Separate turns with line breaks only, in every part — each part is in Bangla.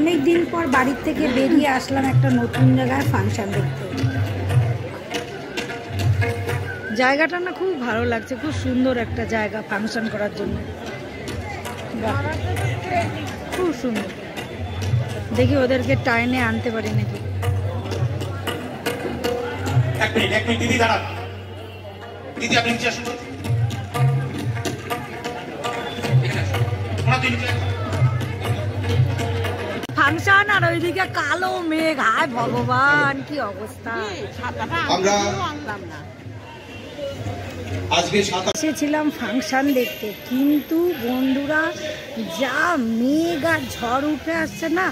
অনেক দিন পর বাড়ির থেকে বেরিয়ে আসলাম একটা নতুন জায়গায় ফাংশন দেখতে। জায়গাটা না খুব ভালো লাগছে, খুব সুন্দর একটা জায়গা ফাংশন করার জন্য, খুব সুন্দর। দেখি ওদেরকে টাইনে আনতে পারি নাকি।
দিদি দাঁড়ান, দিদি আপনি নিচে আসুন।
ফাংশন আর ওইদিকে কালো মেঘ, হায় ভগবান কি অবস্থা। এসেছিলাম ফাংশন দেখতে, কিন্তু বন্ধুরা যা মেঘ আর ঝড় উঠে আসছে না,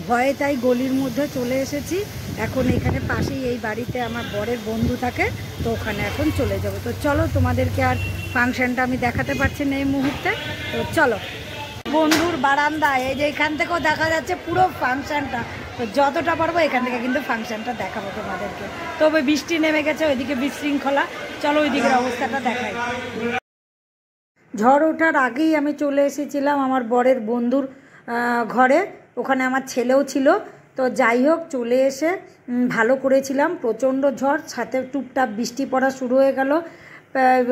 ভয়ে তাই গলির মধ্যে চলে এসেছি। এখন এখানে পাশেই এই বাড়িতে আমার বরের বন্ধু থাকে, তো ওখানে এখন চলে যাব। তো চলো, তোমাদেরকে আর ফাংশনটা আমি দেখাতে পারছি না এই মুহূর্তে, তো চলো। বন্ধুর বারান্দা, এই যে এখান থেকেও দেখা যাচ্ছে পুরো ফাংশনটা। তো যতটা পারবো এখান থেকে কিন্তু ফাংশনটা দেখাবো তোমাদেরকে। তবে বৃষ্টি নেমে গেছে, ওইদিকে বিশৃঙ্খলা। চলো ওইদিকের অবস্থাটা দেখাই। ঝড় ওঠার আগেই আমি চলে এসেছিলাম আমার বরের বন্ধুর ঘরে, ওখানে আমার ছেলেও ছিল। তো যাই হোক, চলে এসে ভালো করেছিলাম। প্রচণ্ড ঝড়, সাথে টুপটাপ বৃষ্টি পড়া শুরু হয়ে গেল।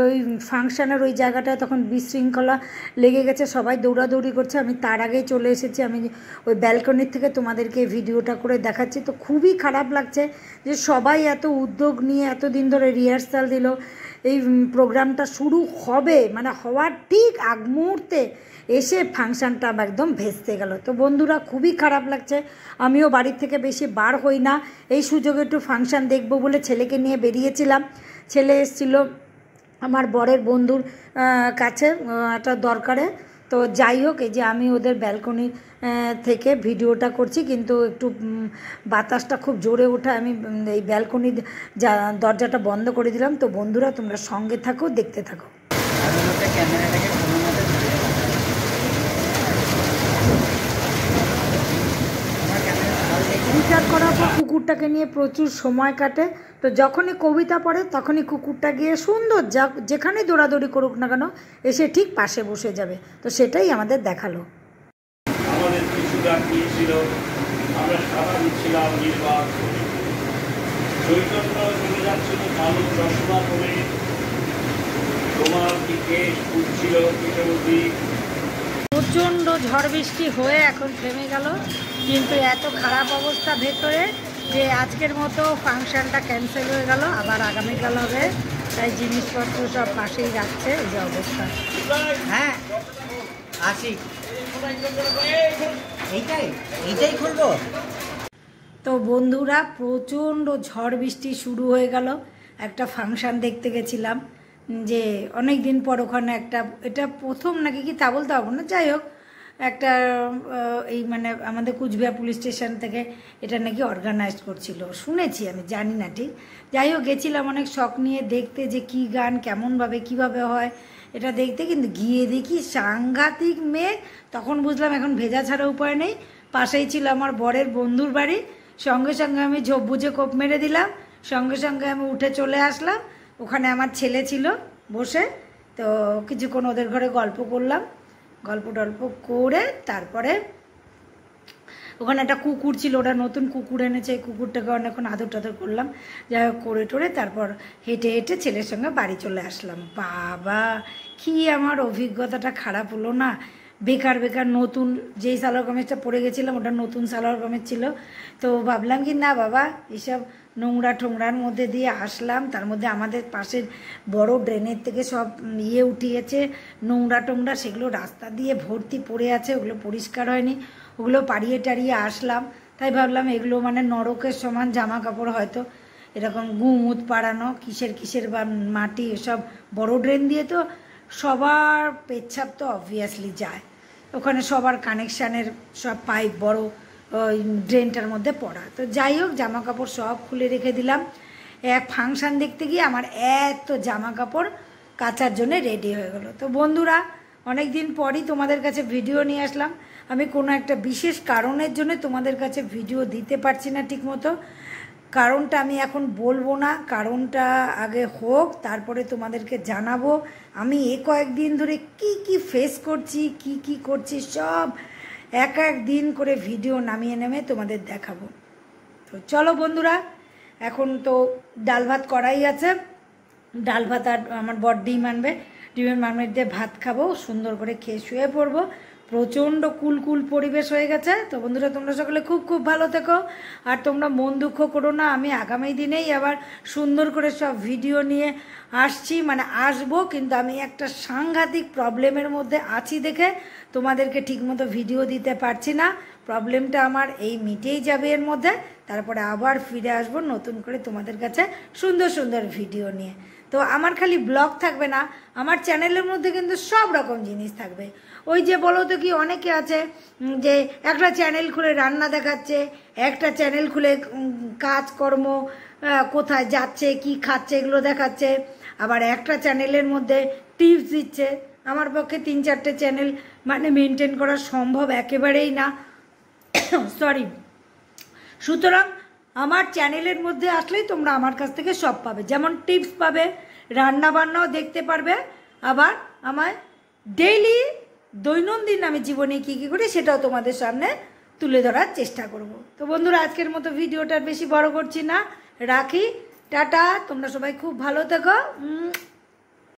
ওই ফাংশানের ওই জায়গাটায় তখন বিশৃঙ্খলা লেগে গেছে, সবাই দৌড়াদৌড়ি করছে। আমি তার আগেই চলে এসেছি। আমি ওই ব্যালকনির থেকে তোমাদেরকে ভিডিওটা করে দেখাচ্ছি। তো খুবই খারাপ লাগছে যে সবাই এত উদ্যোগ নিয়ে এতদিন ধরে রিহার্সাল দিল, এই প্রোগ্রামটা শুরু হবে মানে হওয়ার ঠিক আগ মুহূর্তে এসে ফাংশানটা একদম ভেস্তে গেল। তো বন্ধুরা খুবই খারাপ লাগছে। আমিও বাড়ির থেকে বেশি বার হই না, এই সুযোগে একটু ফাংশান দেখবো বলে ছেলেকে নিয়ে বেরিয়েছিলাম। ছেলে এসেছিল আমার বরের বন্ধুর কাছে একটা দরকারে। তো যাই হোক, এই যে আমি ওদের ব্যালকনি থেকে ভিডিওটা করছি, কিন্তু একটু বাতাসটা খুব জোরে ওঠা, আমি এই ব্যালকনির দরজাটা বন্ধ করে দিলাম। তো বন্ধুরা তোমরা সঙ্গে থাকো, দেখতে থাকো। গিটার করার পর কুকুরটাকে নিয়ে প্রচুর সময় কাটে। তো যখনই কবিতা পড়ে তখনই কুকুরটা গিয়ে সুন্দর যেখানেই দৌড়াদৌড়ি করুক না কেন এসে ঠিক পাশে বসে যাবে। তো সেটাই আমাদের দেখালো।
আমাদের কিছু গান গিয়েছিল, আমরা সারা দিচ্ছিলাম নির্বাক, চৈতন্য চলে যাচ্ছিল কালো চশমা পরে, তোমার দিকে উঠছিল পিঠেবতী।
প্রচণ্ড ঝড় বৃষ্টি হয়ে এখন থেমে গেল, কিন্তু এত খারাপ অবস্থা ভেতরে যে আজকের মতো ফাংশনটা ক্যান্সেল হয়ে গেল, আবার আগামীকাল হবে। তাই জিনিসপত্র সব পাশেই রাখছে, এই যে অবস্থা।
হ্যাঁ আসি, এইটাই খুলবো।
তো বন্ধুরা প্রচণ্ড ঝড় বৃষ্টি শুরু হয়ে গেল। একটা ফাংশন দেখতে গেছিলাম, যে অনেক দিন পর ওখানে একটা, এটা প্রথম নাকি কি তা বলতে পারবো না, যাই হোক একটা এই মানে আমাদের কুচবিহার পুলিশ স্টেশন থেকে এটা নাকি অর্গানাইজ করছিল, শুনেছি, আমি জানি না ঠিক। যাই হোক গেছিলাম অনেক শখ নিয়ে দেখতে, যে কী গান কেমনভাবে কীভাবে হয় এটা দেখতে। কিন্তু গিয়ে দেখি সাংঘাতিক মেঘ। তখন বুঝলাম এখন ভেজা ছাড়া উপায় নেই। পাশেই ছিল আমার বরের বন্ধুর বাড়ি, সঙ্গে সঙ্গে আমি ঝোপ বুঝে কোপ মেরে দিলাম, সঙ্গে সঙ্গে আমি উঠে চলে আসলাম। ওখানে আমার ছেলে ছিল বসে, তো কিছুক্ষণ ওদের ঘরে গল্প করলাম, গল্প টল্প করে তারপরে ওখানে একটা কুকুর ছিল, ওটা নতুন কুকুর এনেছে, এই কুকুরটাকে অনেকক্ষণ আদর টাদর করলাম। যাই হোক করে টোরে তারপর হেঁটে হেঁটে ছেলের সঙ্গে বাড়ি চলে আসলাম। বাবা কি আমার অভিজ্ঞতাটা খারাপ হলো না, বেকার বেকার। নতুন যেই সালোয়ার কামিজটা পরে গেছিলাম ওটা নতুন সালোয়ার কামিজ ছিল। তো ভাবলাম কি না বাবা, এইসব নোংরা ঠোংরার মধ্যে দিয়ে আসলাম, তার মধ্যে আমাদের পাশের বড় ড্রেনের থেকে সব উঠিয়েছে নোংরা টোংরা, সেগুলো রাস্তা দিয়ে ভর্তি পড়ে আছে, ওগুলো পরিষ্কার হয়নি, ওগুলো পাড়িয়ে টাড়িয়ে আসলাম। তাই ভাবলাম এগুলো মানে নরকের সমান জামা কাপড়, হয়তো এরকম গুমুত পাড়ানো কিসের বা মাটি, এসব বড় ড্রেন দিয়ে তো সবার পেচ্ছাপ তো অবভিয়াসলি যায়, ওখানে সবার কানেকশানের সব পাইপ বড় ওই ড্রেনটার মধ্যে পড়া। তো যাই হোক জামা কাপড় সব খুলে রেখে দিলাম। এক ফাংশান দেখতে গিয়ে আমার এত জামা কাপড় কাচার জন্য রেডি হয়ে গেল। তো বন্ধুরা অনেক দিন পরই তোমাদের কাছে ভিডিও নিয়ে আসলাম। আমি কোনো একটা বিশেষ কারণের জন্য তোমাদের কাছে ভিডিও দিতে পারছি না ঠিকমতো, কারণটা আমি এখন বলবো না, কারণটা আগে হোক তারপরে তোমাদেরকে জানাবো। আমি কয়েকদিন ধরে কি ফেস করছি, কি করছি সব এক এক দিন করে ভিডিও নামিয়ে নেমে তোমাদের দেখাবো। তো চলো বন্ধুরা, এখন তো ডাল ভাত করাই আছে, ডাল ভাত আর আমার বর ডিম আনবে, ডিমের মারমেট দিয়ে ভাত খাবো, সুন্দর করে খেয়ে শুয়ে পড়বো। প্রচণ্ড কুলকুল পরিবেশ হয়ে গেছে। তো বন্ধুরা তোমরা সকলে খুব খুব ভালো থেকো, আর তোমরা মন দুঃখ করো না, আমি আগামী দিনেই আবার সুন্দর করে সব ভিডিও নিয়ে আসছি, মানে আসবো, কিন্তু আমি একটা সাংঘাতিক প্রবলেমের মধ্যে আছি দেখে তোমাদেরকে ঠিকমতো ভিডিও দিতে পারছি না। প্রবলেমটা আমার এই মিটেই যাবে এর মধ্যে, তারপরে আবার ফিরে আসবো নতুন করে তোমাদের কাছে সুন্দর সুন্দর ভিডিও নিয়ে। তো আমার খালি ব্লগ থাকবে না, আমার চ্যানেলের মধ্যে কিন্তু সব রকম জিনিস থাকবে। ওই যে বলো তো কি, অনেকে আছে যে একটা চ্যানেল খুলে রান্না দেখাচ্ছে, একটা চ্যানেল খুলে কাজকর্ম কোথায় যাচ্ছে কি খাচ্ছে এগুলো দেখাচ্ছে, আবার একটা চ্যানেলের মধ্যে টিপস দিচ্ছে। আমার পক্ষে 3-4টে চ্যানেল মানে মেনটেন করা সম্ভব একেবারেই না, সরি। সুতরাং আমার চ্যানেলের মধ্যে আসলেই তোমরা আমার কাছ থেকে সব পাবে, যেমন টিপস পাবে, রান্না বান্নাও দেখতে পারবে, আবার আমার ডেইলি দৈনন্দিন আমি জীবনে কী কী করি সেটাও তোমাদের সামনে তুলে ধরার চেষ্টা করব। তো বন্ধুরা আজকের মতো ভিডিওটা বেশি বড় করছি না, রাখি, টাটা, তোমরা সবাই খুব ভালো থেকো।